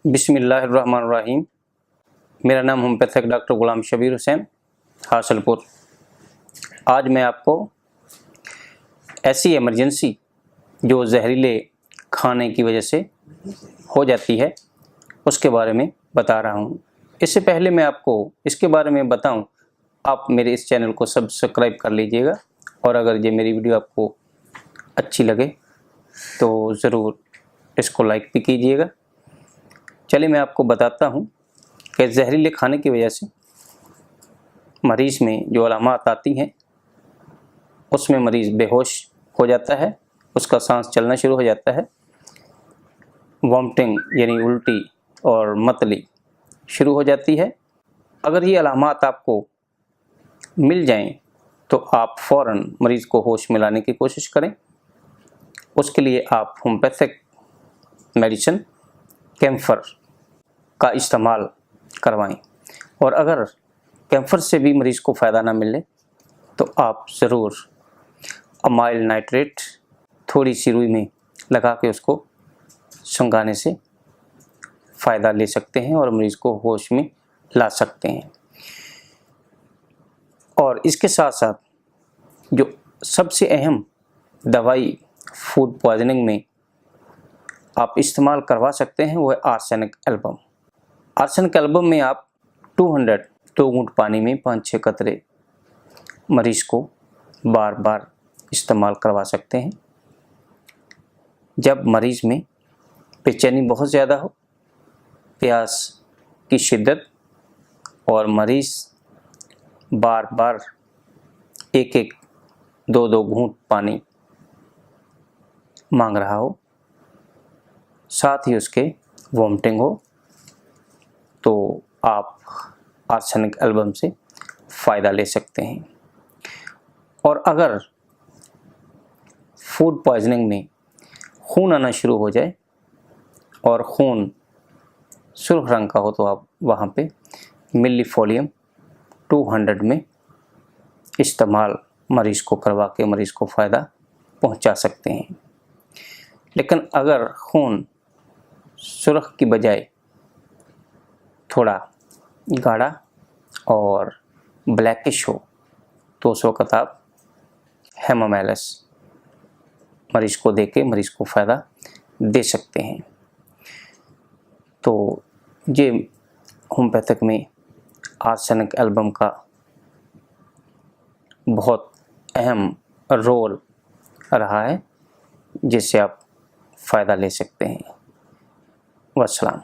बिस्मिल्लाहिर्रहमानिर्रहीम। मेरा नाम होम्योपैथिक डॉक्टर गुलाम शबीर हुसैन, हासलपुर। आज मैं आपको ऐसी इमरजेंसी जो जहरीले खाने की वजह से हो जाती है उसके बारे में बता रहा हूँ। इससे पहले मैं आपको इसके बारे में बताऊँ, आप मेरे इस चैनल को सब्सक्राइब कर लीजिएगा और अगर ये मेरी वीडियो आपको अच्छी लगे तो ज़रूर इसको लाइक भी कीजिएगा। चलिए मैं आपको बताता हूँ कि जहरीले खाने की वजह से मरीज़ में जो अलामात आती हैं उसमें मरीज़ बेहोश हो जाता है, उसका सांस चलना शुरू हो जाता है, वॉमिटिंग यानी उल्टी और मतली शुरू हो जाती है। अगर ये अलामात आपको मिल जाएं तो आप फ़ौरन मरीज़ को होश में लाने की कोशिश करें। उसके लिए आप होम्योपैथिक मेडिसिन कैम्फर का इस्तेमाल करवाएं और अगर कैम्फर से भी मरीज़ को फ़ायदा ना मिले तो आप ज़रूर अमाइल नाइट्रेट थोड़ी सी रुई में लगा के उसको सुंघाने से फ़ायदा ले सकते हैं और मरीज़ को होश में ला सकते हैं। और इसके साथ साथ जो सबसे अहम दवाई फूड पॉइजनिंग में आप इस्तेमाल करवा सकते हैं वो है आर्सेनिक एल्बम। आर्सेनिक एल्बम में आप 2 घूंट पानी में 5-6 कतरे मरीज़ को बार बार इस्तेमाल करवा सकते हैं। जब मरीज़ में बेचैनी बहुत ज़्यादा हो, प्यास की शिद्दत और मरीज़ बार बार 1-1, 2-2 घूंट पानी मांग रहा हो, साथ ही उसके वॉमिटिंग हो, तो आप आर्सेनिक एल्बम से फ़ायदा ले सकते हैं। और अगर फूड पॉइजनिंग में खून आना शुरू हो जाए और खून सुर्ख रंग का हो तो आप वहाँ पे मिलीफोलियम 200 में इस्तेमाल मरीज़ को करवा के मरीज़ को फ़ायदा पहुँचा सकते हैं। लेकिन अगर खून सुर्ख की बजाय थोड़ा गाढ़ा और ब्लैकिश हो तो उस वक़्त आप हेमामाइलस मरीज़ को देके मरीज़ को फ़ायदा दे सकते हैं। तो ये होम्योपैथिक में आर्सेनिक एल्बम का बहुत अहम रोल रहा है जिससे आप फ़ायदा ले सकते हैं। वस्सलाम।